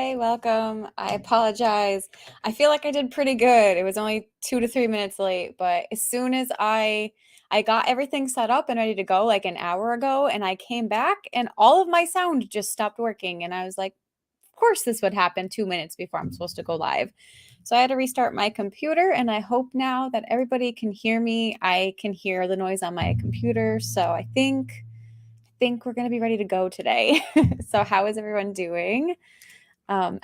Hi, welcome. I apologize. I feel like I did pretty good. It was only 2 to 3 minutes late, but as soon as I got everything set up and ready to go like an hour ago, and I came back and all of my sound just stopped working. And I was like, of course this would happen 2 minutes before I'm supposed to go live. So I had to restart my computer, and I hope now that everybody can hear me. I can hear the noise on my computer, so I think we're going to be ready to go today. So how is everyone doing?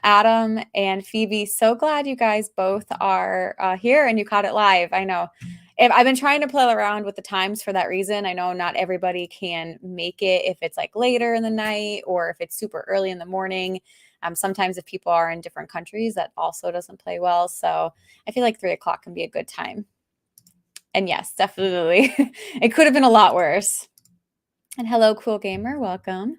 Adam and Phoebe, so glad you guys both are here and you caught it live. I know. I've been trying to play around with the times for that reason. I know not everybody can make it if it's like later in the night or if it's super early in the morning. Sometimes if people are in different countries, that also doesn't play well. So I feel like 3 o'clock can be a good time. And yes, definitely. It could have been a lot worse. And hello, cool gamer. Welcome.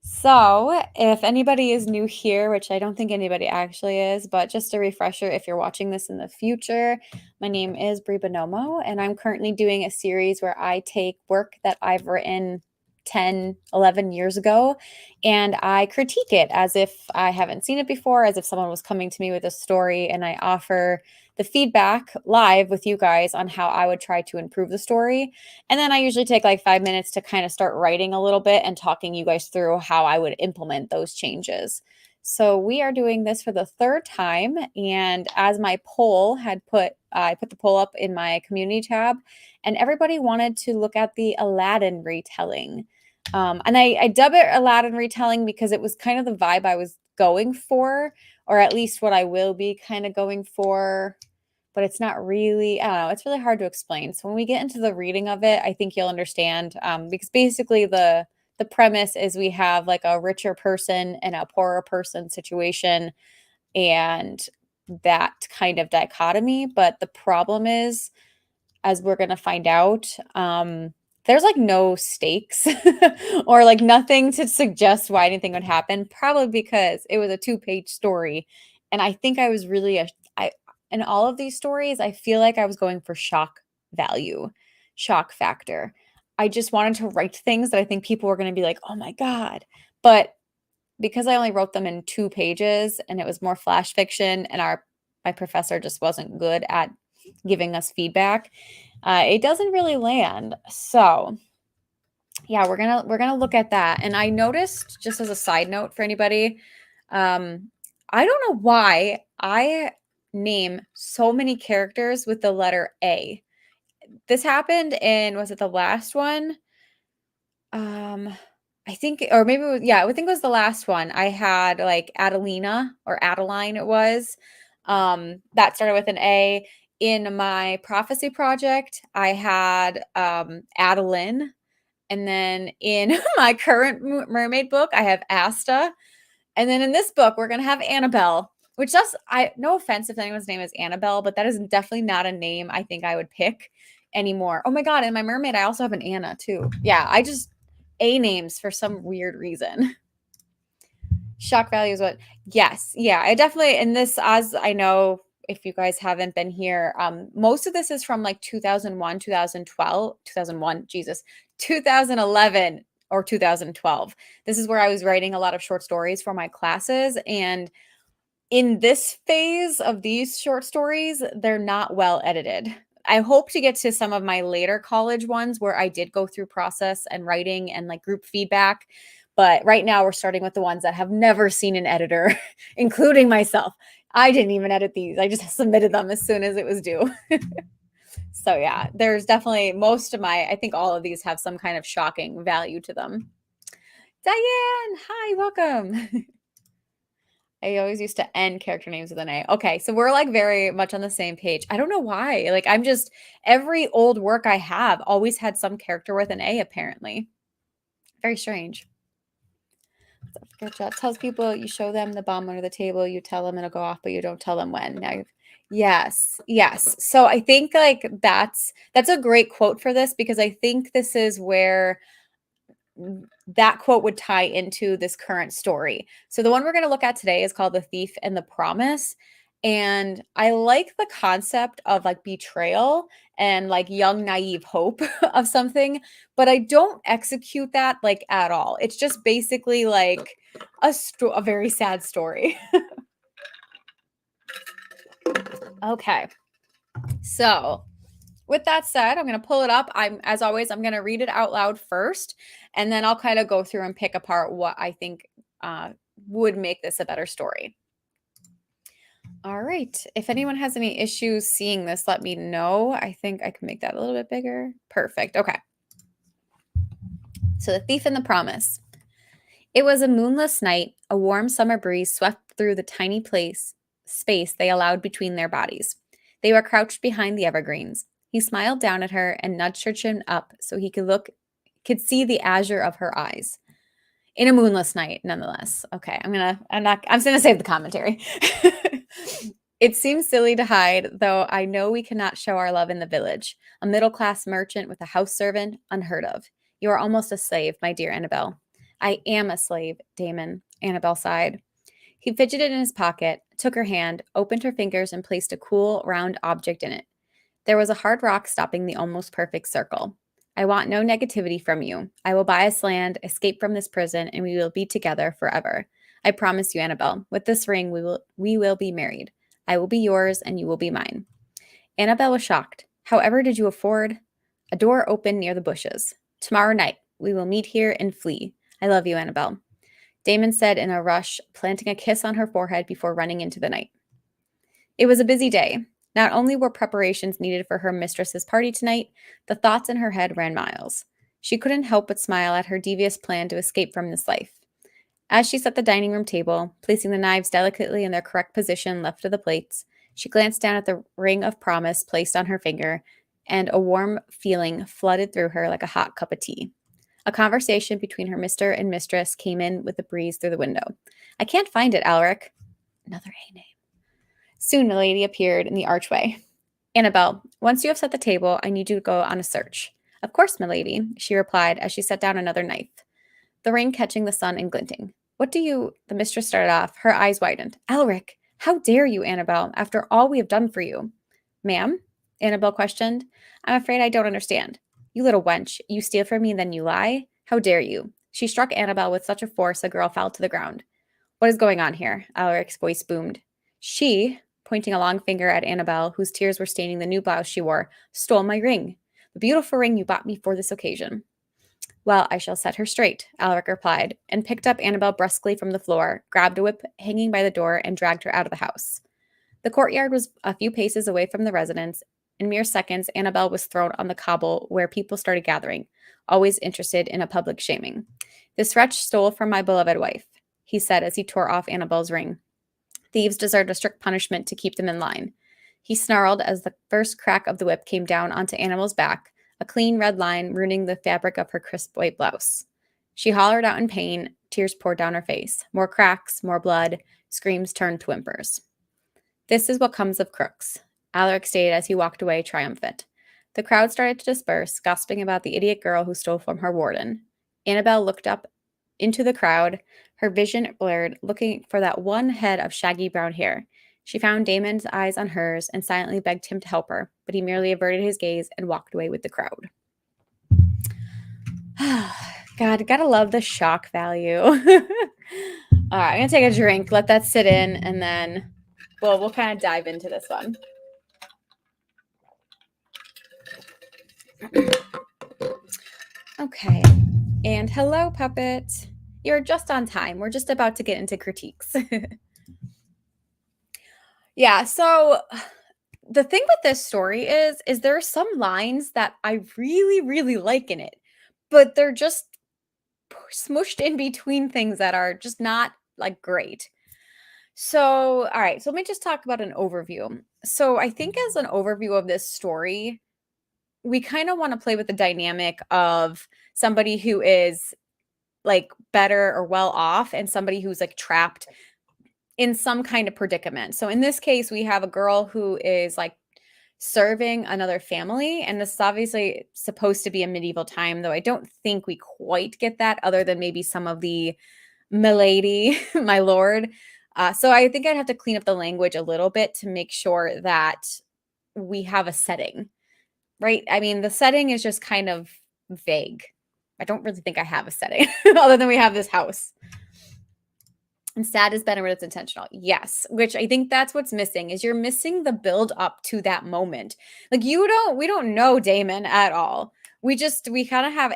So, if anybody is new here, which I don't think anybody actually is, but just a refresher if you're watching this in the future, my name is Brie Bonomo, and I'm currently doing a series where I take work that I've written 10, 11 years ago, and I critique it as if I haven't seen it before, as if someone was coming to me with a story, and I offer the feedback live with you guys on how I would try to improve the story. And then I usually take like 5 minutes to kind of start writing a little bit and talking you guys through how I would implement those changes. So we are doing this for the third time. And as my poll had put, I put the poll up in my community tab, and everybody wanted to look at the Aladdin retelling. And I dub it Aladdin retelling because it was kind of the vibe I was going for, or at least what I will be kind of going for, but it's not really, I don't know, it's really hard to explain. So when we get into the reading of it, I think you'll understand, because basically the premise is we have like a richer person and a poorer person situation, and that kind of dichotomy. But the problem is, as we're going to find out, there's like no stakes or like nothing to suggest why anything would happen, probably because it was a 2-page story. And I think I was really in all of these stories, I feel like I was going for shock value, shock factor. I just wanted to write things that I think people were going to be like, oh my God. But because I only wrote them in 2 pages and it was more flash fiction, and my professor just wasn't good at giving us feedback, it doesn't really land. So yeah, we're gonna look at that. And I noticed, just as a side note for anybody, I don't know why I name so many characters with the letter A. This happened in, was it the last one? I think, or maybe, yeah, I think it was the last one. I had like Adelina or Adeline, it was. That started with an A. In my prophecy project, I had Adeline. And then in my current mermaid book, I have Asta. And then in this book, we're going to have Annabelle, which does, no offense if anyone's name is Annabelle, but that is definitely not a name I think I would pick anymore. Oh my God. In my mermaid, I also have an Anna too. Yeah. I just, A names for some weird reason. Shock value is what, yes. Yeah. I definitely, in this, as I know, if you guys haven't been here, most of this is from like 2001, 2012, 2001, Jesus, 2011 or 2012. This is where I was writing a lot of short stories for my classes. And in this phase of these short stories, they're not well edited. I hope to get to some of my later college ones where I did go through process and writing and like group feedback. But right now we're starting with the ones that have never seen an editor, including myself. I didn't even edit these. I just submitted them as soon as it was due. So yeah, there's definitely most of I think all of these have some kind of shocking value to them. Diane, hi, welcome. I always used to end character names with an A. Okay, so we're like very much on the same page. I don't know why. Like I'm just, every old work I have always had some character with an A, apparently. Very strange. Good job. Tells people, you show them the bomb under the table, you tell them it'll go off, but you don't tell them when. Now yes, yes. So I think like that's a great quote for this, because I think this is where that quote would tie into this current story. So the one we're going to look at today is called The Thief and the Promise. And I like the concept of like betrayal and like young, naive hope of something, but I don't execute that like at all. It's just basically like a very sad story. Okay. So, with that said, I'm going to pull it up. As always, I'm going to read it out loud first, and then I'll kind of go through and pick apart what I think uh, would make this a better story. All right. If anyone has any issues seeing this, let me know. I think I can make that a little bit bigger. Perfect. Okay. So, The Thief and the Promise. It was a moonless night. A warm summer breeze swept through the tiny space they allowed between their bodies. They were crouched behind the evergreens. He smiled down at her and nudged her chin up so he could see the azure of her eyes. In a moonless night, nonetheless. Okay, I'm gonna save the commentary. It seems silly to hide, though I know we cannot show our love in the village. A middle-class merchant with a house servant, unheard of. You are almost a slave, my dear Annabelle. I am a slave, Damon, Annabelle sighed. He fidgeted in his pocket, took her hand, opened her fingers, and placed a cool, round object in it. There was a hard rock stopping the almost perfect circle. I want no negativity from you. I will buy us land, escape from this prison, and we will be together forever. I promise you, Annabelle. With this ring, we will be married. I will be yours, and you will be mine. Annabelle was shocked. However, did you afford? A door opened near the bushes. Tomorrow night, we will meet here and flee. I love you, Annabelle. Damon said in a rush, planting a kiss on her forehead before running into the night. It was a busy day. Not only were preparations needed for her mistress's party tonight, the thoughts in her head ran miles. She couldn't help but smile at her devious plan to escape from this life. As she set the dining room table, placing the knives delicately in their correct position left of the plates, she glanced down at the ring of promise placed on her finger, and a warm feeling flooded through her like a hot cup of tea. A conversation between her mister and mistress came in with the breeze through the window. I can't find it, Alaric. Another A name. Soon a lady appeared in the archway. Annabelle, once you have set the table, I need you to go on a search. Of course, milady, she replied as she set down another knife, the ring catching the sun and glinting. What do you... The mistress started off. Her eyes widened. Alaric, how dare you, Annabelle, after all we have done for you? Ma'am? Annabelle questioned. I'm afraid I don't understand. You little wench, you steal from me and then you lie? How dare you? She struck Annabelle with such a force the girl fell to the ground. What is going on here? Alaric's voice boomed. She, pointing a long finger at Annabelle, whose tears were staining the new blouse she wore, stole my ring. The beautiful ring you bought me for this occasion. Well, I shall set her straight, Alaric replied, and picked up Annabelle brusquely from the floor, grabbed a whip hanging by the door, and dragged her out of the house. The courtyard was a few paces away from the residence. In mere seconds, Annabelle was thrown on the cobble where people started gathering, always interested in a public shaming. This wretch stole from my beloved wife, he said as he tore off Annabelle's ring. Thieves deserved a strict punishment to keep them in line. He snarled as the first crack of the whip came down onto Annabelle's back, a clean red line ruining the fabric of her crisp white blouse. She hollered out in pain, tears poured down her face. More cracks, more blood, screams turned to whimpers. This is what comes of crooks, Alaric stated as he walked away triumphant. The crowd started to disperse, gossiping about the idiot girl who stole from her warden. Annabelle looked up into the crowd, her vision blurred, looking for that one head of shaggy brown hair. She found Damon's eyes on hers and silently begged him to help her, but he merely averted his gaze and walked away with the crowd. God, gotta love the shock value. All right, I'm gonna take a drink, let that sit in, and then we'll kind of dive into this one. Okay, and hello, Puppet. You're just on time. We're just about to get into critiques. Yeah, so the thing with this story is there are some lines that I really, really like in it, but they're just smushed in between things that are just not like great. So, all right, so let me just talk about an overview. So, I think as an overview of this story, we kind of want to play with the dynamic of somebody who is like better or well off and somebody who's like trapped in some kind of predicament. So in this case, we have a girl who is like serving another family, and this is obviously supposed to be a medieval time, though I don't think we quite get that other than maybe some of the milady, my lord, So I think I'd have to clean up the language a little bit to make sure that we have a setting, right? I mean, the setting is just kind of vague. I don't really think I have a setting other than we have this house. And sad is better when it's intentional. Yes, which I think that's what's missing is you're missing the build up to that moment. Like we don't know Damon at all. We kind of have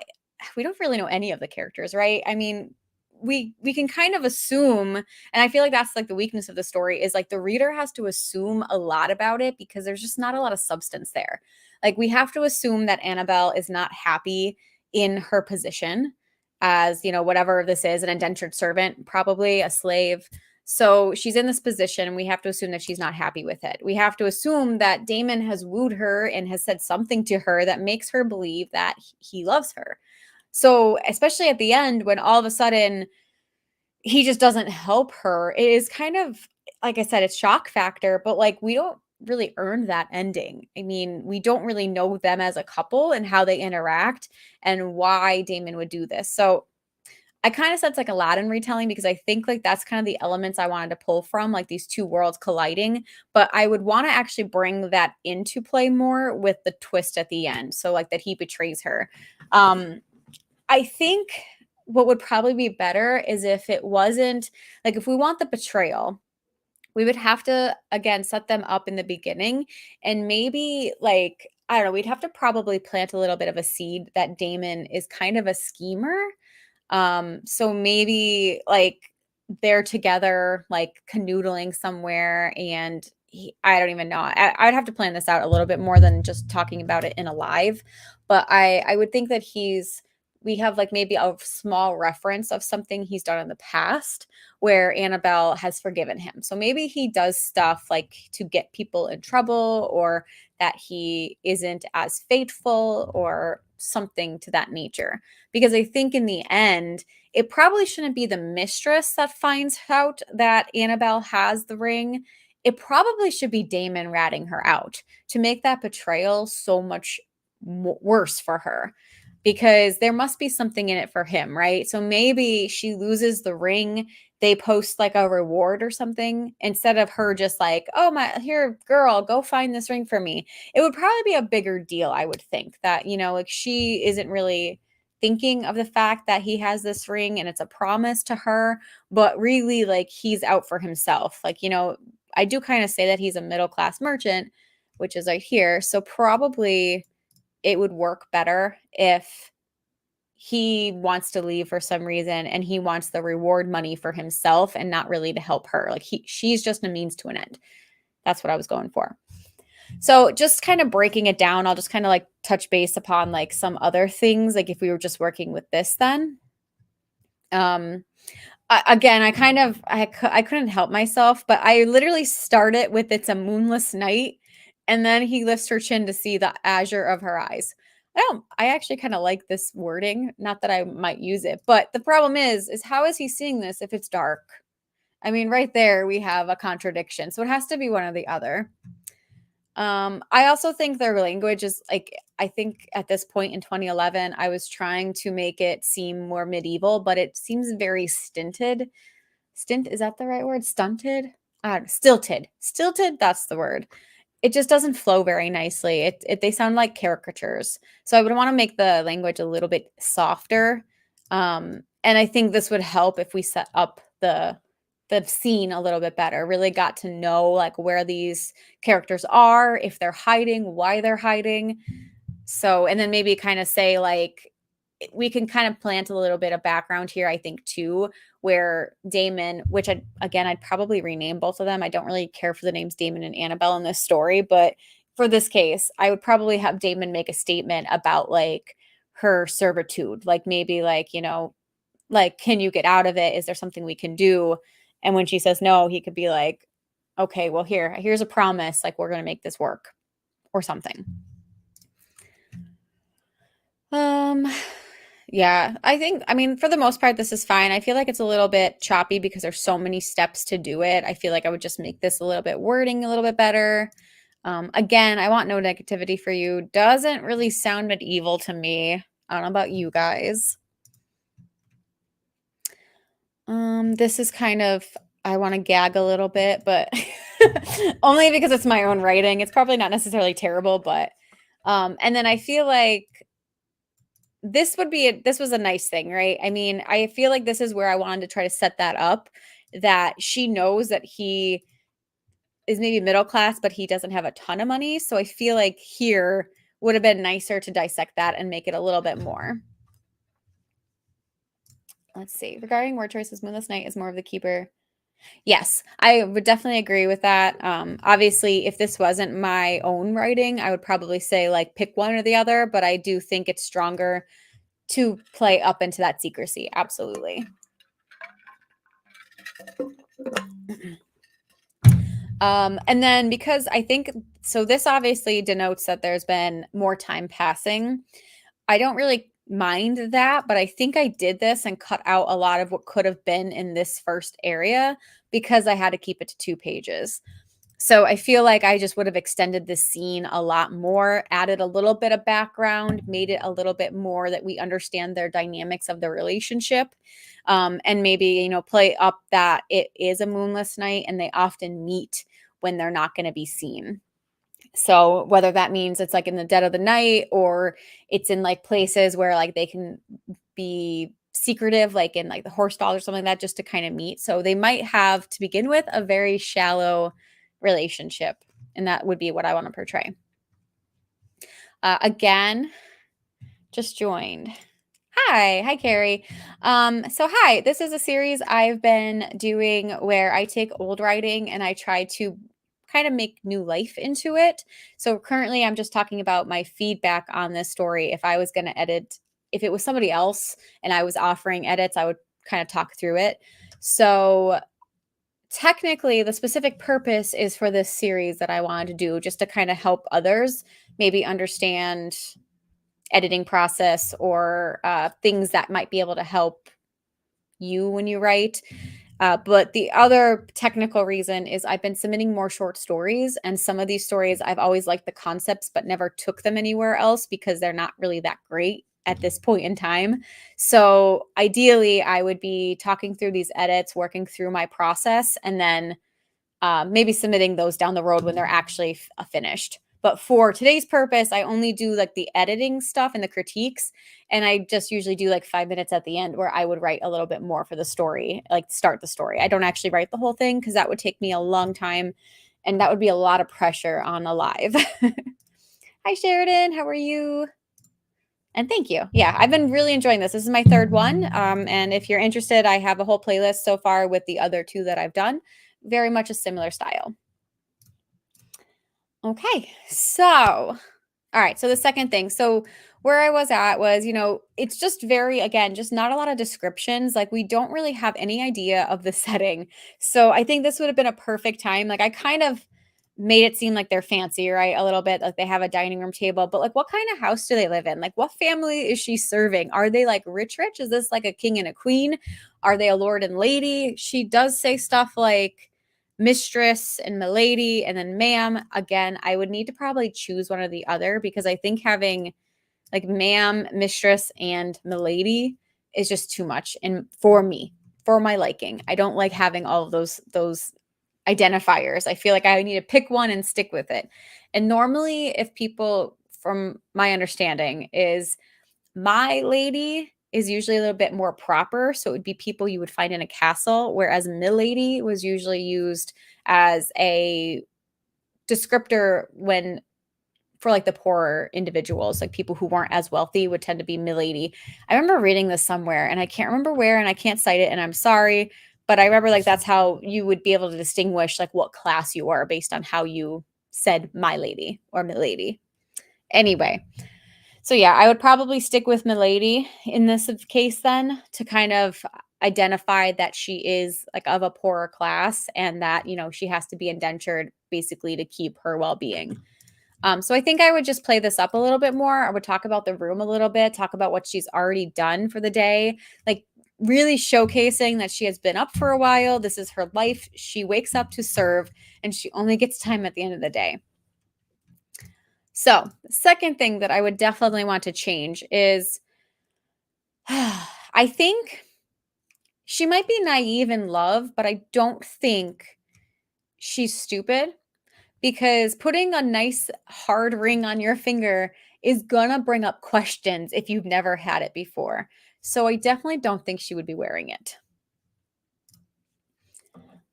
we don't really know any of the characters, right? I mean, we can kind of assume, and I feel like that's like the weakness of the story is like the reader has to assume a lot about it because there's just not a lot of substance there. Like we have to assume that Annabelle is not happy in her position as, whatever this is, an indentured servant, probably a slave. So she's in this position, and we have to assume that she's not happy with it. We have to assume that Damon has wooed her and has said something to her that makes her believe that he loves her. So, especially at the end, when all of a sudden he just doesn't help her, it is kind of, like I said, it's shock factor, but like we don't really earn that ending. I mean, we don't really know them as a couple and how they interact and why Damon would do this. So I kind of sense like Aladdin retelling because I think like that's kind of the elements I wanted to pull from, like these two worlds colliding. But I would want to actually bring that into play more with the twist at the end. So like that he betrays her. I think what would probably be better is if it wasn't like if we want the betrayal, we would have to again set them up in the beginning and maybe like I don't know, we'd have to probably plant a little bit of a seed that Damon is kind of a schemer. So maybe like they're together, like canoodling somewhere, and I don't even know. I'd have to plan this out a little bit more than just talking about it in a live, but I would think that we have like maybe a small reference of something he's done in the past where Annabelle has forgiven him. So maybe he does stuff like to get people in trouble or that he isn't as faithful or something to that nature. Because I think in the end, it probably shouldn't be the mistress that finds out that Annabelle has the ring. It probably should be Damon ratting her out to make that betrayal so much worse for her because there must be something in it for him, right? So maybe she loses the ring, they post like a reward or something instead of her just like, "Oh my, here girl, go find this ring for me." It would probably be a bigger deal, I would think, that, like she isn't really thinking of the fact that he has this ring and it's a promise to her, but really like he's out for himself. Like, I do kind of say that he's a middle class merchant, which is right here. So probably it would work better if he wants to leave for some reason and he wants the reward money for himself and not really to help her. Like she's just a means to an end. That's what I was going for. So just kind of breaking it down, I'll just kind of like touch base upon like some other things, like if we were just working with this then. Again, I couldn't help myself, but I literally start it with "It's a moonless night," and then he lifts her chin to see the azure of her eyes. I actually kind of like this wording, not that I might use it, but the problem is how is he seeing this if it's dark? I mean, right there we have a contradiction. So it has to be one or the other. I also think their language is like, I think at this point in 2011, I was trying to make it seem more medieval, but it seems very stinted. Is that the right word? Stunted? Stilted. Stilted, that's the word. It just doesn't flow very nicely. They sound like caricatures. So I would want to make the language a little bit softer. And I think this would help if we set up the scene a little bit better. Really got to know like where these characters are, if they're hiding, why they're hiding. So, and then maybe kind of say like we can kind of plant a little bit of background here, I think, too, where Damon, which I'd probably rename both of them. I don't really care for the names Damon and Annabelle in this story, but for this case, I would probably have Damon make a statement about like her servitude, like maybe like, like, can you get out of it? Is there something we can do? And when she says no, he could be like, okay, well, here's a promise. Like, we're going to make this work or something. Yeah, I mean, for the most part, this is fine. I feel like it's a little bit choppy because there's so many steps to do it. I feel like I would just make this a little bit wording a little bit better. Again, I want no negativity for you. Doesn't really sound medieval to me. I don't know about you guys. This is kind of I want to gag a little bit, but only because it's my own writing. It's probably not necessarily terrible, but and then I feel like this was a nice thing, right? I mean, I feel like this is where I wanted to try to set that up, that she knows that he is maybe middle class, but he doesn't have a ton of money. So I feel like here would have been nicer to dissect that and make it a little bit more. Let's see. Regarding word choices, Moonless Night is more of the keeper. Yes, I would definitely agree with that. Obviously, if this wasn't my own writing, I would probably say like pick one or the other, but I do think it's stronger to play up into that secrecy. Absolutely. And then because I think so, this obviously denotes that there's been more time passing. I don't really mind that, but I think I did this and cut out a lot of what could have been in this first area because I had to keep it to 2 pages. So I feel like I just would have extended the scene a lot more, added a little bit of background, made it a little bit more that we understand their dynamics of the relationship. And maybe, play up that it is a moonless night and they often meet when they're not going to be seen. So whether that means it's like in the dead of the night or it's in like places where like they can be secretive, like in like the horse stall or something like that, just to kind of meet. So they might have to begin with a very shallow relationship. And that would be what I want to portray. Again, just joined. Hi, Carrie. So hi, this is a series I've been doing where I take old writing and I try to kind of make new life into it. So currently I'm just talking about my feedback on this story. If I was going to edit, if it was somebody else and I was offering edits, I would kind of talk through it. So technically the specific purpose is for this series that I wanted to do just to kind of help others maybe understand editing process or things that might be able to help you when you write. But the other technical reason is I've been submitting more short stories, and some of these stories I've always liked the concepts, but never took them anywhere else because they're not really that great at this point in time. So ideally, I would be talking through these edits, working through my process, and then maybe submitting those down the road when they're actually finished. But for today's purpose, I only do like the editing stuff and the critiques. And I just usually do like 5 minutes at the end where I would write a little bit more for the story, like start the story. I don't actually write the whole thing because that would take me a long time and that would be a lot of pressure on a live. Hi, Sheridan. How are you? And thank you. Yeah, I've been really enjoying this. This is my third one. And if you're interested, I have a whole playlist so far with the other two that I've done. Very much a similar style. Okay, so all right, so the second thing. So where I was at was, it's just very, again, just not a lot of descriptions. Like we don't really have any idea of the setting. So I think this would have been a perfect time. Like I kind of made it seem like they're fancy, right? A little bit like they have a dining room table, but like what kind of house do they live in? Like what family is she serving? Are they like rich? Is this like a king and a queen? Are they a lord and lady? She does say stuff like mistress and milady and then ma'am. Again, I would need to probably choose one or the other because I think having like ma'am, mistress, and milady is just too much. And for me, for my liking, I don't like having all of those identifiers. I feel like I need to pick one and stick with it. And normally, if people, from my understanding, is my lady is usually a little bit more proper. So it would be people you would find in a castle, whereas milady was usually used as a descriptor when for like the poorer individuals, like people who weren't as wealthy would tend to be milady. I remember reading this somewhere and I can't remember where and I can't cite it and I'm sorry, but I remember like that's how you would be able to distinguish like what class you are based on how you said my lady or milady. Anyway, so yeah, I would probably stick with milady in this case then to kind of identify that she is like of a poorer class and that, she has to be indentured basically to keep her well-being. So I think I would just play this up a little bit more. I would talk about the room a little bit, talk about what she's already done for the day, like really showcasing that she has been up for a while. This is her life. She wakes up to serve and she only gets time at the end of the day. So the second thing that I would definitely want to change is I think she might be naive in love, but I don't think she's stupid because putting a nice hard ring on your finger is gonna bring up questions if you've never had it before. So I definitely don't think she would be wearing it.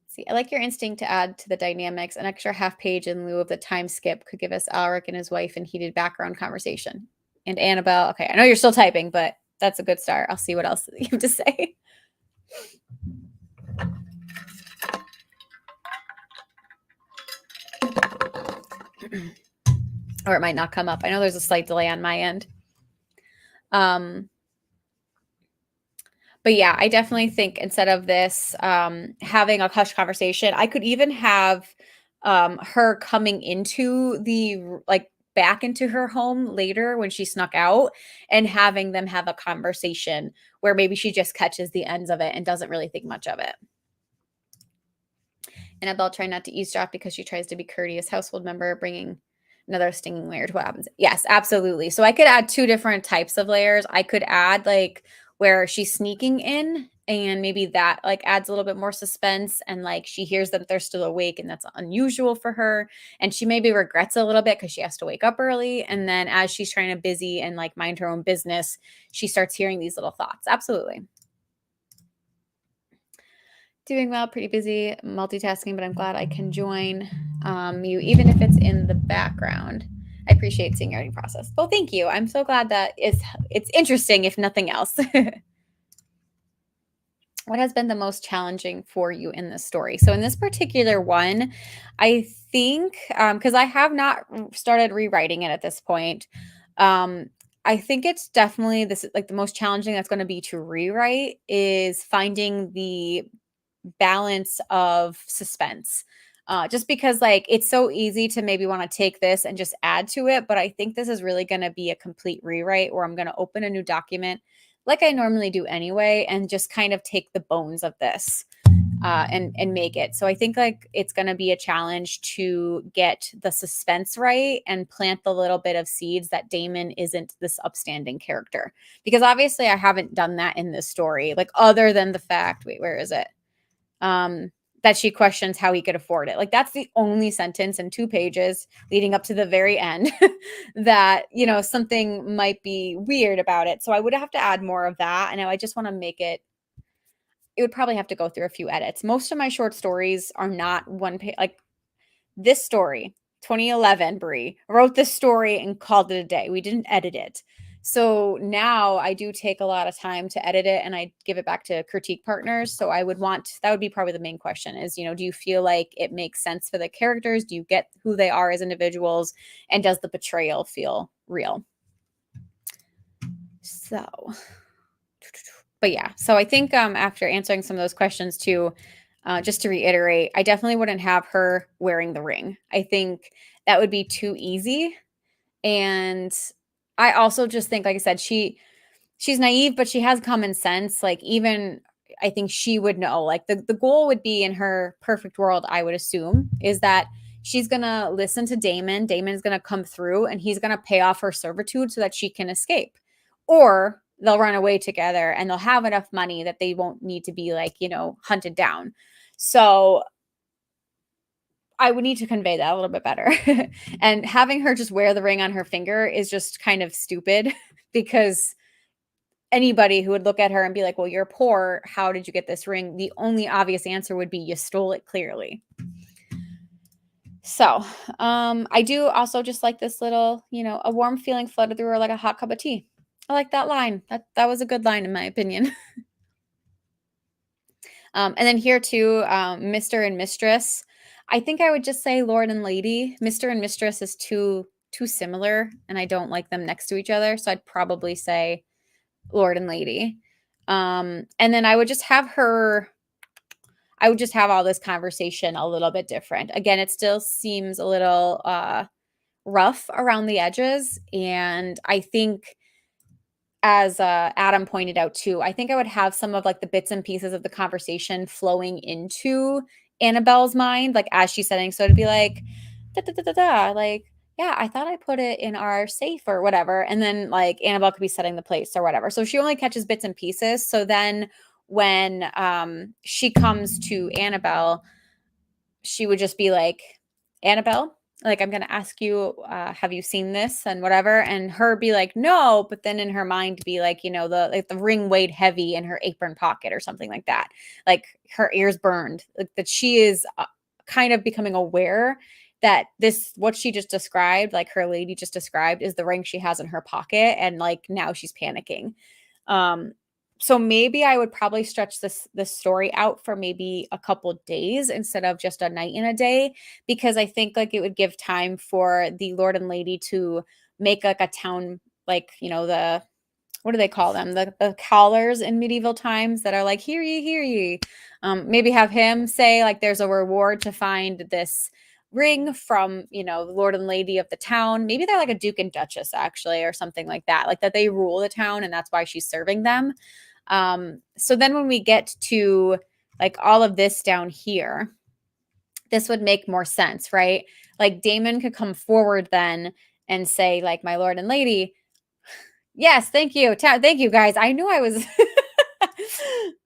See, I like your instinct to add to the dynamics. An extra half page in lieu of the time skip could give us Alric and his wife in heated background conversation. And Annabelle, okay, I know you're still typing, but that's a good start. I'll see what else you have to say. Or it might not come up. I know there's a slight delay on my end. Um, but yeah, I definitely think instead of this having a hush conversation, I could even have her coming into the like back into her home later when she snuck out and having them have a conversation where maybe she just catches the ends of it and doesn't really think much of it. Annabelle trying not to eavesdrop because she tries to be courteous household member, bringing another stinging layer to what happens. Yes, absolutely. So I could add two different types of layers. I could add like where she's sneaking in and maybe that like adds a little bit more suspense and like she hears that they're still awake and that's unusual for her and she maybe regrets a little bit because she has to wake up early and then as she's trying to busy and like mind her own business she starts hearing these little thoughts. Absolutely. Doing well, pretty busy, multitasking, but I'm glad I can join you, even if it's in the background. I appreciate seeing your process. Well, thank you. I'm so glad that it's interesting, if nothing else. What has been the most challenging for you in this story? So in this particular one, I think because I have not started rewriting it at this point. Um, I think it's definitely this like the most challenging that's going to be to rewrite is finding the balance of suspense. Just because like it's so easy to maybe want to take this and just add to it, but I think this is really going to be a complete rewrite where I'm going to open a new document like I normally do anyway and just kind of take the bones of this and make it. So I think like it's going to be a challenge to get the suspense right and plant the little bit of seeds that Damon isn't this upstanding character because obviously I haven't done that in this story like other than the fact wait where is it that she questions how he could afford it. Like that's the only sentence in 2 pages leading up to the very end that, you know, something might be weird about it. So I would have to add more of that. And I just want to make it would probably have to go through a few edits. Most of my short stories are not one page. Like this story, 2011, Brie wrote this story and called it a day. We didn't edit it. So now I do take a lot of time to edit it and I give it back to critique partners. So I would want that would be probably the main question is, you know, do you feel like it makes sense for the characters? Do you get who they are as individuals? And does the betrayal feel real? So, but yeah, so I think after answering some of those questions too, just to reiterate, I definitely wouldn't have her wearing the ring. I think that would be too easy. And I also just think, like I said, she's naive, but she has common sense. Like even I think she would know. Like the goal would be in her perfect world, I would assume, is that she's gonna listen to Damon. Damon is gonna come through and he's gonna pay off her servitude so that she can escape. Or they'll run away together and they'll have enough money that they won't need to be like, you know, hunted down. So I would need to convey that a little bit better. And having her just wear the ring on her finger is just kind of stupid because anybody who would look at her and be like, well, you're poor. How did you get this ring? The only obvious answer would be you stole it clearly. So I do also just like this little, you know, a warm feeling flooded through her like a hot cup of tea. I like that line. That was a good line in my opinion. And then here too, Mr. and Mistress. I think I would just say Lord and Lady. Mr. and Mistress is too similar, and I don't like them next to each other. So I'd probably say Lord and Lady. And then I would just have her. I would just have all this conversation a little bit different. Again, it still seems a little rough around the edges, and I think as Adam pointed out too, I think I would have some of like the bits and pieces of the conversation flowing into Annabelle's mind, like as she's setting. So to be like, da, da, da, da, da, like, yeah, I thought I put it in our safe or whatever. And then like Annabelle could be setting the place or whatever. So she only catches bits and pieces. So then when she comes to Annabelle, she would just be like, Annabelle, like, I'm going to ask you, have you seen this and whatever? And her be like, no, but then in her mind be like, you know, the ring weighed heavy in her apron pocket or something like that. Like her ears burned, like that she is kind of becoming aware that this, what she just described, like her lady just described, is the ring she has in her pocket. And like now she's panicking. Um, so maybe I would probably stretch this story out for maybe a couple days instead of just a night and a day, because I think like it would give time for the Lord and Lady to make like a town, like, you know, the, what do they call them? The callers in medieval times that are like, hear ye, hear ye. Maybe have him say like there's a reward to find this ring from, you know, the Lord and Lady of the town. Maybe they're like a Duke and Duchess actually, or something like that. Like that they rule the town and that's why she's serving them. So then when we get to like all of this down here, this would make more sense, right? Like Damon could come forward then and say like, my Lord and Lady, yes, thank you. Thank you guys. I knew I was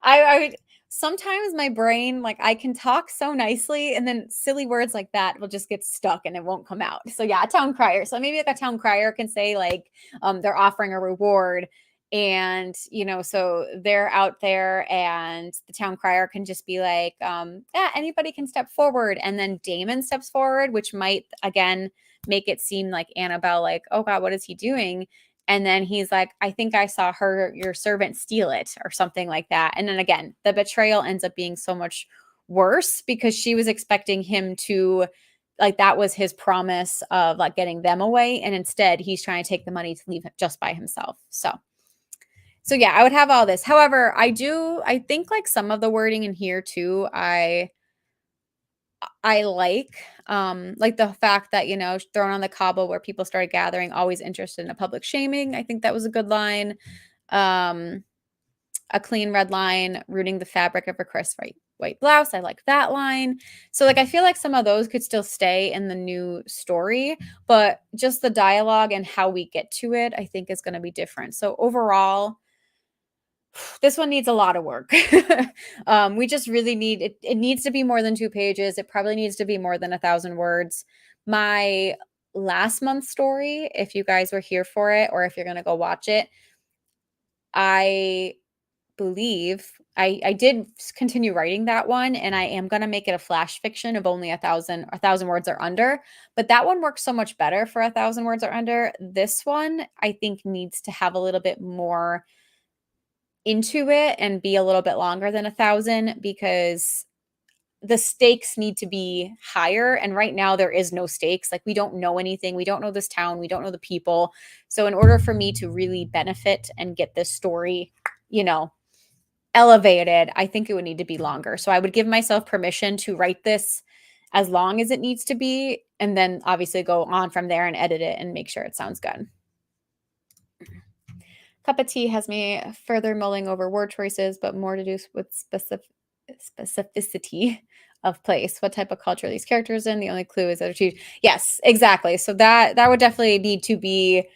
I sometimes my brain, like I can talk so nicely and then silly words like that will just get stuck and it won't come out. So yeah, a town crier. So maybe like a town crier can say like they're offering a reward, and you know, so they're out there and the town crier can just be like yeah, anybody can step forward, and then Damon steps forward, which might again make it seem like Annabelle, like, oh god, what is he doing? And then he's like, I think I saw your servant steal it or something like that. And then again, the betrayal ends up being so much worse because she was expecting him to, like, that was his promise of like getting them away. And instead he's trying to take the money to leave it just by himself. So yeah, I would have all this. However, I think like some of the wording in here too, I like the fact that, you know, thrown on the cobble where people started gathering, always interested in a public shaming. I think that was a good line. Um, a clean red line, rooting the fabric of her crisp white blouse. I like that line. So like, I feel like some of those could still stay in the new story, but just the dialogue and how we get to it, I think is going to be different. So overall, this one needs a lot of work. We just really need it. It needs to be more than 2 pages. It probably needs to be more than 1,000 words. My last month's story, if you guys were here for it, or if you're going to go watch it, I believe I did continue writing that one, and I am going to make it a flash fiction of only 1,000 words or under. But that one works so much better for 1,000 words or under. This one, I think, needs to have a little bit more into it and be a little bit longer than 1,000, because the stakes need to be higher. And right now there is no stakes. Like we don't know anything. We don't know this town. We don't know the people. So in order for me to really benefit and get this story, you know, elevated, I think it would need to be longer. So I would give myself permission to write this as long as it needs to be, and then obviously go on from there and edit it and make sure it sounds good. Cup of tea has me further mulling over word choices, but more to do with specificity of place. What type of culture are these characters in? The only clue is that they're two. Yes, exactly. So that would definitely need to be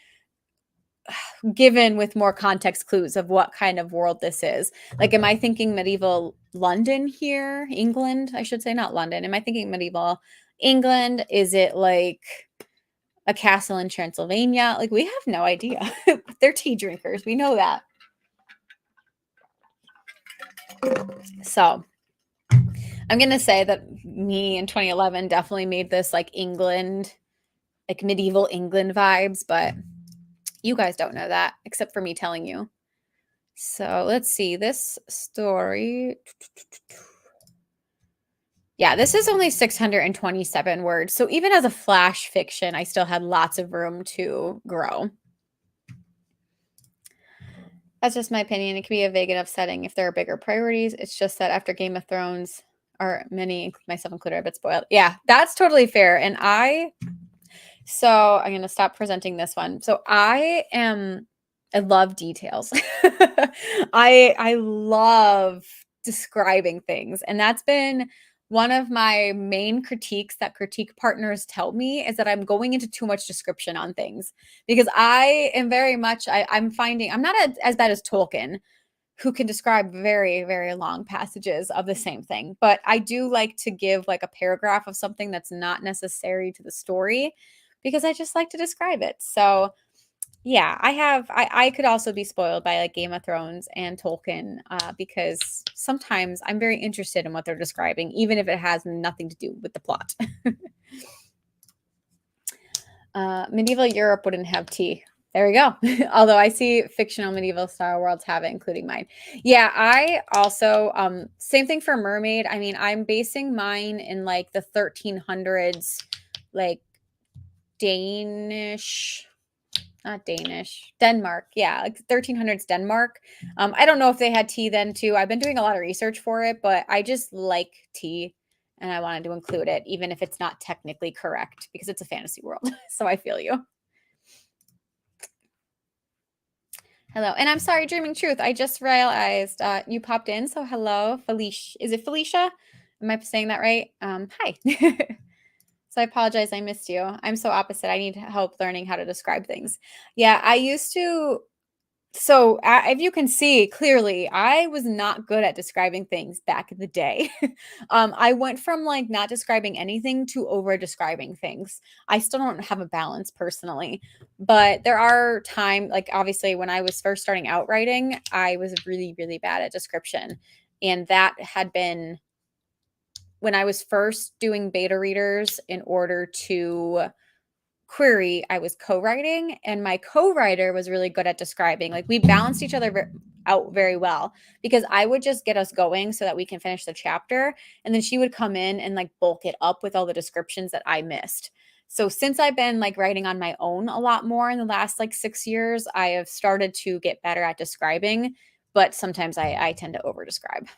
given with more context clues of what kind of world this is. Like, am I thinking medieval London here? England, I should say, not London. Am I thinking medieval England? Is it like a castle in Transylvania? Like, we have no idea. They're tea drinkers. We know that. So I'm going to say that me in 2011 definitely made this like England, like medieval England vibes, but you guys don't know that except for me telling you. So let's see this story. Yeah, this is only 627 words. So even as a flash fiction, I still had lots of room to grow. That's just my opinion. It can be a vague enough setting if there are bigger priorities. It's just that after Game of Thrones, or many, myself included, are a bit spoiled. Yeah, that's totally fair. And I'm going to stop presenting this one. So I love details. I love describing things. And that's been one of my main critiques that critique partners tell me, is that I'm going into too much description on things, because I am very much, I'm finding I'm not as bad as Tolkien, who can describe very, very long passages of the same thing. But I do like to give like a paragraph of something that's not necessary to the story because I just like to describe it. So yeah, I could also be spoiled by like Game of Thrones and Tolkien because sometimes I'm very interested in what they're describing, even if it has nothing to do with the plot. Medieval Europe wouldn't have tea. There we go. Although I see fictional medieval style worlds have it, including mine. Yeah, I also same thing for Mermaid. I mean, I'm basing mine in like the 1300s, like Danish, not Danish, Denmark. Yeah, like 1300s Denmark. I don't know if they had tea then too. I've been doing a lot of research for it, but I just like tea and I wanted to include it, even if it's not technically correct because it's a fantasy world. So I feel you. Hello. And I'm sorry, Dreaming Truth. I just realized you popped in. So hello, Felicia. Is it Felicia? Am I saying that right? Hi. So I apologize. I missed you. I'm so opposite. I need help learning how to describe things. Yeah, I used to. So if you can see clearly, I was not good at describing things back in the day. I went from like not describing anything to over describing things. I still don't have a balance personally, but there are like obviously when I was first starting out writing, I was really, really bad at description. And that had been when I was first doing beta readers in order to query, I was co-writing, and my co-writer was really good at describing. Like we balanced each other out very well because I would just get us going so that we can finish the chapter, and then she would come in and like bulk it up with all the descriptions that I missed. So since I've been like writing on my own a lot more in the last like 6 years, I have started to get better at describing, but sometimes I tend to over describe.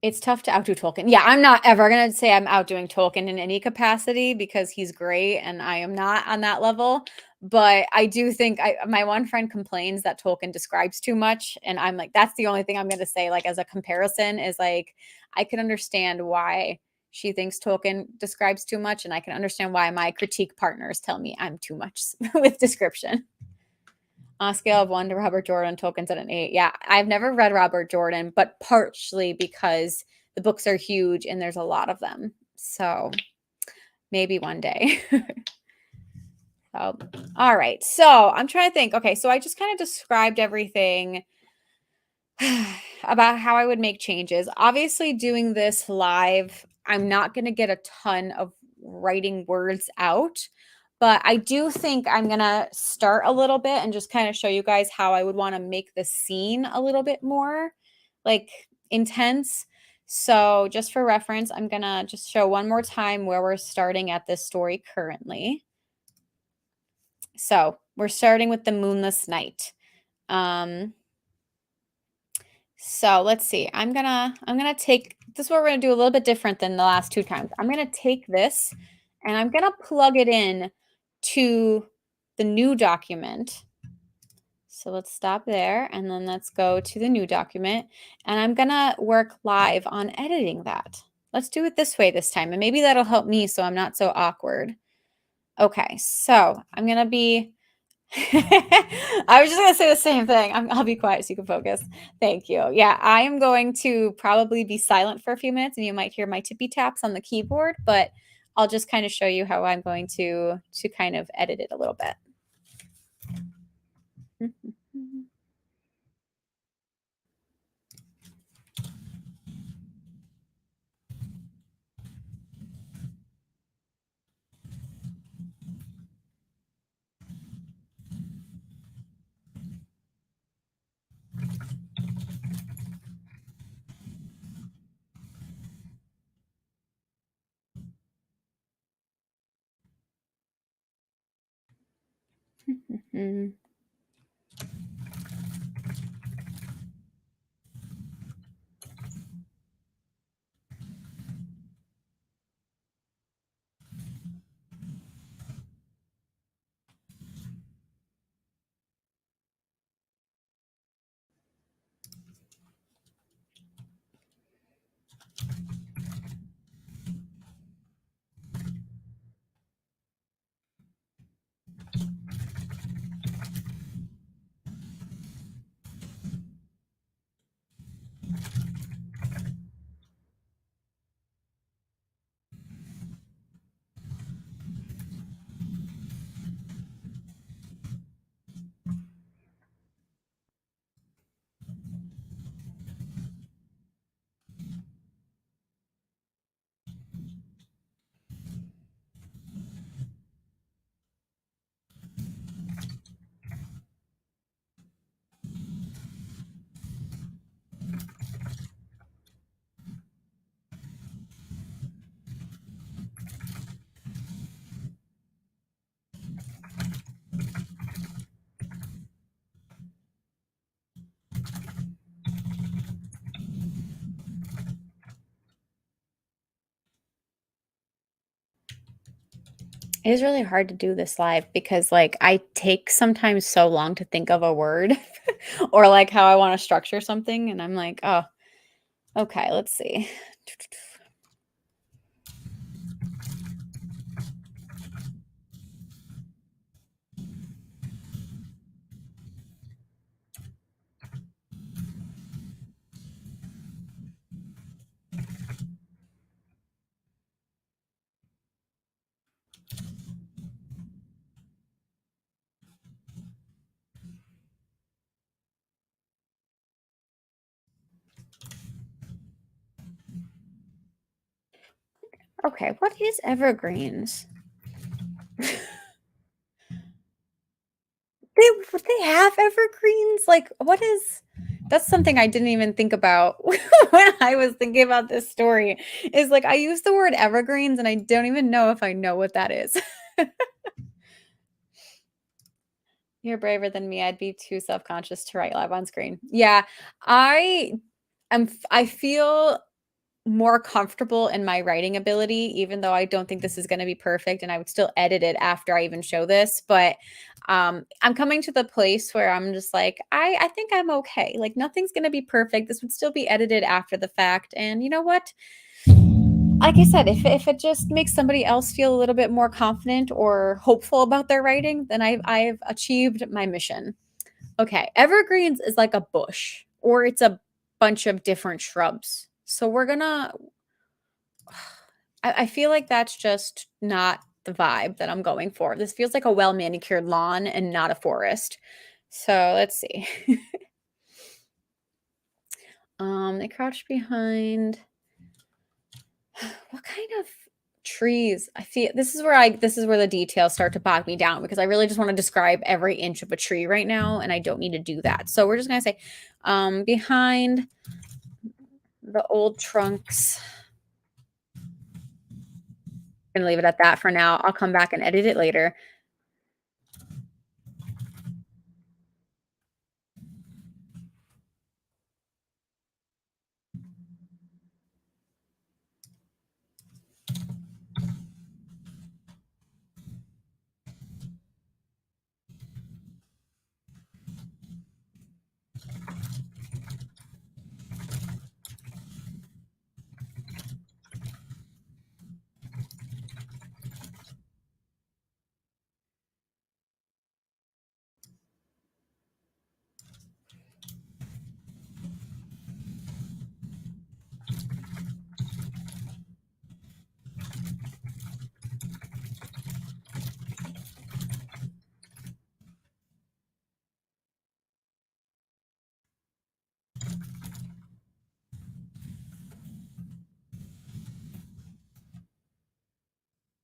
It's tough to outdo Tolkien. Yeah, I'm not ever going to say I'm outdoing Tolkien in any capacity because he's great and I am not on that level. But I do think my one friend complains that Tolkien describes too much. And I'm like, that's the only thing I'm going to say, like, as a comparison is like, I can understand why she thinks Tolkien describes too much. And I can understand why my critique partners tell me I'm too much with description. On a scale of 1 to Robert Jordan, Tolkien's at an 8. Yeah, I've never read Robert Jordan, but partially because the books are huge and there's a lot of them. So maybe one day. So, all right. So I'm trying to think. Okay, so I just kind of described everything about how I would make changes. Obviously, doing this live, I'm not going to get a ton of writing words out, but I do think I'm going to start a little bit and just kind of show you guys how I would want to make the scene a little bit more like intense. So, just for reference, I'm going to just show one more time where we're starting at this story currently. So, we're starting with the moonless night. So let's see. I'm gonna take this is what we're gonna do a little bit different than the last two times. I'm gonna take this and I'm gonna plug it in to the new document. So let's stop there and then let's go to the new document and I'm gonna work live on editing that. Let's do it this way this time and maybe that'll help me so I'm not so awkward. Okay, so I'm gonna be I was just going to say the same thing. I'll be quiet so you can focus. Thank you. Yeah, I am going to probably be silent for a few minutes and you might hear my tippy taps on the keyboard, but I'll just kind of show you how I'm going to kind of edit it a little bit. It is really hard to do this live because, like, I take sometimes so long to think of a word or, like, how I wanna structure something, and I'm like, "Oh, okay, let's see." Okay, what is evergreens? They have evergreens? Like, what is that's something I didn't even think about when I was thinking about this story, is, like, I use the word evergreens, and I don't even know if I know what that is. You're braver than me, I'd be too self-conscious to write live on screen. Yeah, I I feel more comfortable in my writing ability, even though I don't think this is gonna be perfect, and I would still edit it after I even show this, but, I'm coming to the place where I'm just like, I think I'm okay, like, nothing's gonna be perfect, this would still be edited after the fact, and you know what? Like I said, if it just makes somebody else feel a little bit more confident or hopeful about their writing, then I've achieved my mission. Okay, evergreens is like a bush, or it's a bunch of different shrubs. So we're gonna I feel like that's just not the vibe that I'm going for. This feels like a well manicured lawn and not a forest. So let's see. They crouched behind what kind of trees? I feel this is where the details start to bog me down because I really just want to describe every inch of a tree right now, and I don't need to do that. So we're just gonna say, behind the old trunks. Gonna leave it at that for now. I'll come back and edit it later.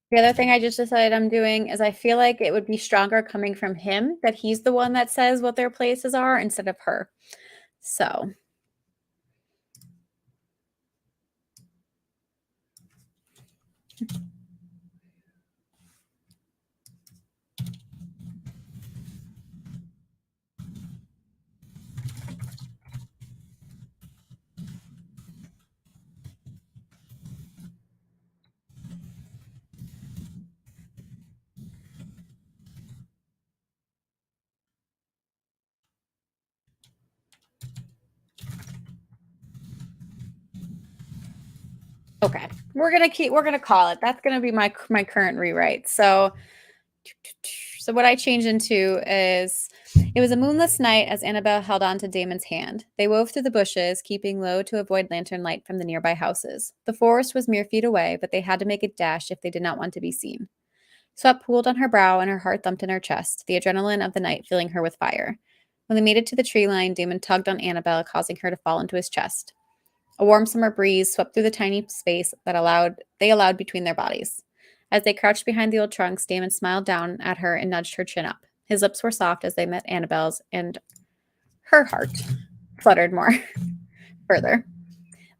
The other thing I just decided I'm doing is I feel like it would be stronger coming from him, that he's the one that says what their places are instead of her. So, okay. We're gonna call it. That's gonna be my current rewrite. So what I changed into is it was a moonless night as Annabelle held on to Damon's hand. They wove through the bushes, keeping low to avoid lantern light from the nearby houses. The forest was mere feet away, but they had to make a dash if they did not want to be seen. Sweat pooled on her brow and her heart thumped in her chest, the adrenaline of the night filling her with fire. When they made it to the tree line, Damon tugged on Annabelle, causing her to fall into his chest. A warm summer breeze swept through the tiny space that allowed between their bodies. As they crouched behind the old trunks, Damon smiled down at her and nudged her chin up. His lips were soft as they met Annabelle's, and her heart fluttered more further.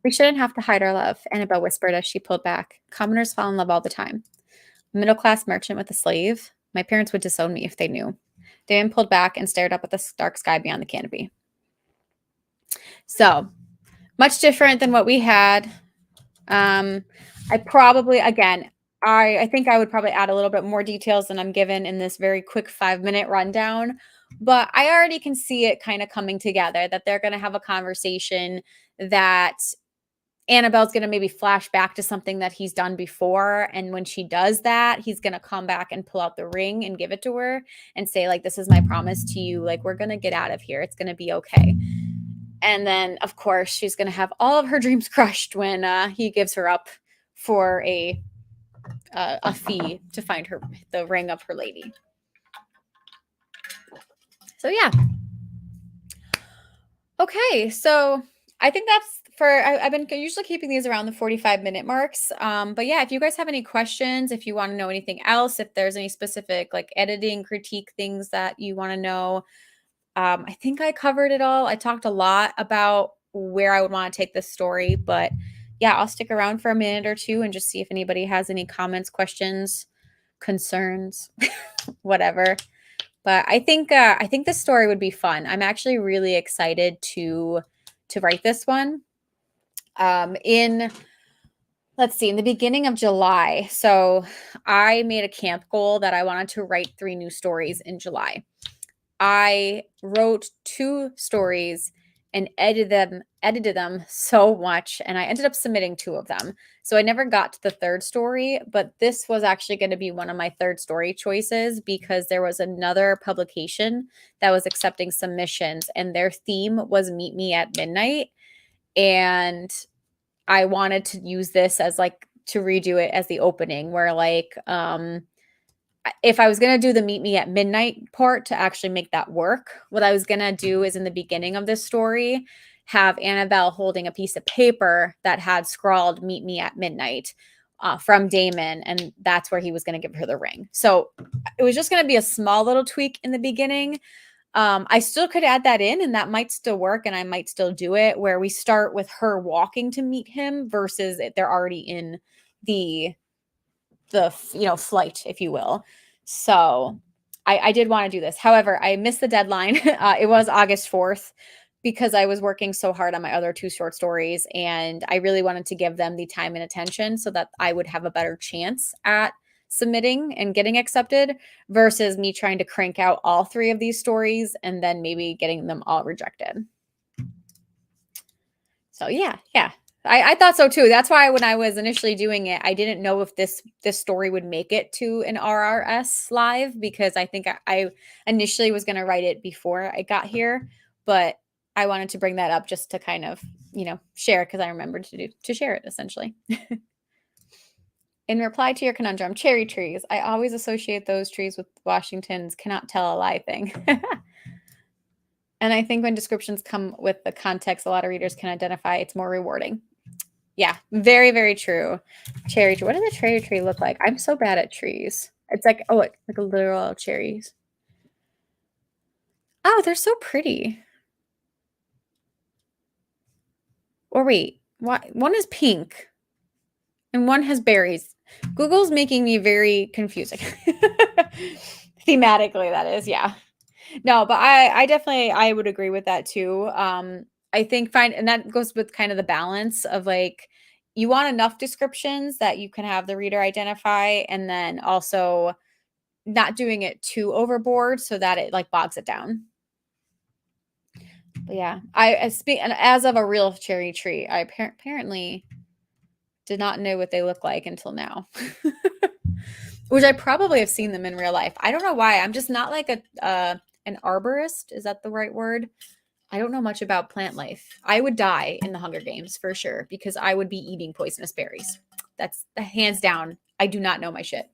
We shouldn't have to hide our love, Annabelle whispered as she pulled back. Commoners fall in love all the time. A middle-class merchant with a slave? My parents would disown me if they knew. Damon pulled back and stared up at the dark sky beyond the canopy. So, much different than what we had. I probably, again, I think I would probably add a little bit more details than I'm given in this very quick 5-minute rundown, but I already can see it kind of coming together that they're going to have a conversation, that Annabelle's going to maybe flash back to something that he's done before, and when she does that, he's going to come back and pull out the ring and give it to her and say, like, this is my promise to you, like, we're going to get out of here, it's going to be okay. And then of course she's going to have all of her dreams crushed when he gives her up for a fee to find her the ring of her lady. So yeah. Okay, so I think that's I've been usually keeping these around the 45-minute marks. But yeah, if you guys have any questions, if you want to know anything else, if there's any specific like editing critique things that you want to know, I think I covered it all. I talked a lot about where I would want to take this story, but yeah, I'll stick around for a minute or two and just see if anybody has any comments, questions, concerns, whatever. But I think this story would be fun. I'm actually really excited to write this one. In Let's see, in the beginning of July. So I made a camp goal that I wanted to write 3 new stories in July. I wrote 2 stories and edited them so much, and I ended up submitting 2 of them. So I never got to the 3rd story, but this was actually going to be one of my 3rd story choices because there was another publication that was accepting submissions, and their theme was Meet Me at Midnight, and I wanted to use this as like to redo it as the opening where like if I was going to do the meet me at midnight part to actually make that work, what I was going to do is in the beginning of this story, have Annabelle holding a piece of paper that had scrawled meet me at midnight from Damon. And that's where he was going to give her the ring. So it was just going to be a small little tweak in the beginning. I still could add that in and that might still work and I might still do it where we start with her walking to meet him versus they're already in the flight, if you will. So I did want to do this. However, I missed the deadline. It was August 4th because I was working so hard on my other 2 short stories and I really wanted to give them the time and attention so that I would have a better chance at submitting and getting accepted versus me trying to crank out all 3 of these stories and then maybe getting them all rejected. So yeah. I thought so too. That's why when I was initially doing it, I didn't know if this story would make it to an RRS live because I think I initially was going to write it before I got here, but I wanted to bring that up just to kind of, share because I remembered to share it essentially. In reply to your conundrum, cherry trees. I always associate those trees with Washington's cannot tell a lie thing. And I think when descriptions come with the context, a lot of readers can identify it's more rewarding. Yeah, very, very true. Cherry tree. What does a cherry tree look like? I'm so bad at trees. It's like, like a literal cherries. Oh, they're so pretty. Or wait, one is pink and one has berries. Google's making me very confusing. Thematically, that is, yeah. No, but I definitely I would agree with that too. I think and that goes with kind of the balance of like you want enough descriptions that you can have the reader identify and then also not doing it too overboard so that it like bogs it down. But yeah, I speak and as of a real cherry tree, I apparently did not know what they look like until now. Which I probably have seen them in real life. I don't know why. I'm just not like an arborist. Is that the right word? I don't know much about plant life. I would die in the Hunger Games for sure because I would be eating poisonous berries. That's hands down. I do not know my shit.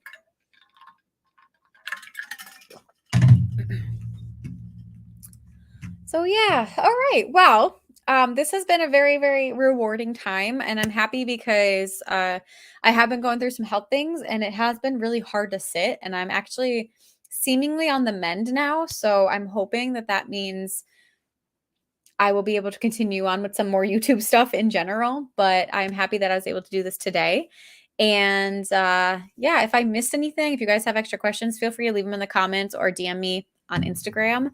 So yeah. All right. Well, this has been a very, very rewarding time, and I'm happy because I have been going through some health things, and it has been really hard to sit, and I'm actually seemingly on the mend now. So I'm hoping that that means I will be able to continue on with some more YouTube stuff in general, but I'm happy that I was able to do this today. And yeah, if I missed anything, if you guys have extra questions, feel free to leave them in the comments or DM me on Instagram.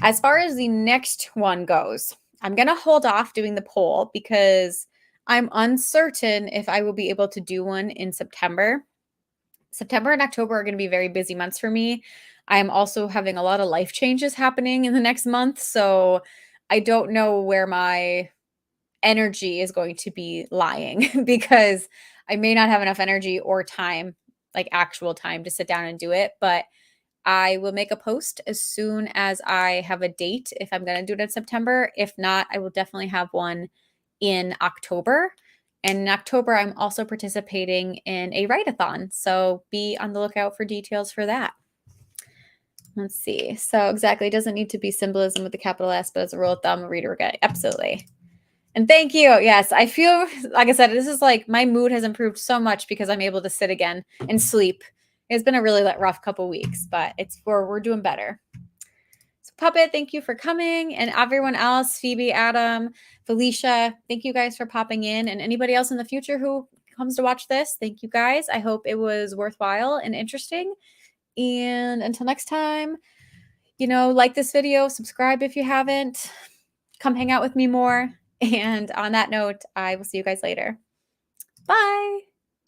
As far as the next one goes, I'm going to hold off doing the poll because I'm uncertain if I will be able to do one in September. September and October are going to be very busy months for me. I'm also having a lot of life changes happening in the next month. So I don't know where my energy is going to be lying because I may not have enough energy or time, like actual time to sit down and do it. But I will make a post as soon as I have a date if I'm going to do it in September. If not, I will definitely have one in October. And in October, I'm also participating in a write-a-thon. So be on the lookout for details for that. Let's see. So exactly, it doesn't need to be symbolism with the capital S, but as a rule of thumb, a reader will get it. Absolutely. And thank you. Yes, I feel, like I said, this is like my mood has improved so much because I'm able to sit again and sleep. It's been a really rough couple weeks, but we're doing better. So Puppet, thank you for coming. And everyone else, Phoebe, Adam, Felicia, thank you guys for popping in. And anybody else in the future who comes to watch this, thank you guys. I hope it was worthwhile and interesting. And until next time, like this video, subscribe if you haven't, come hang out with me more. And on that note, I will see you guys later. Bye.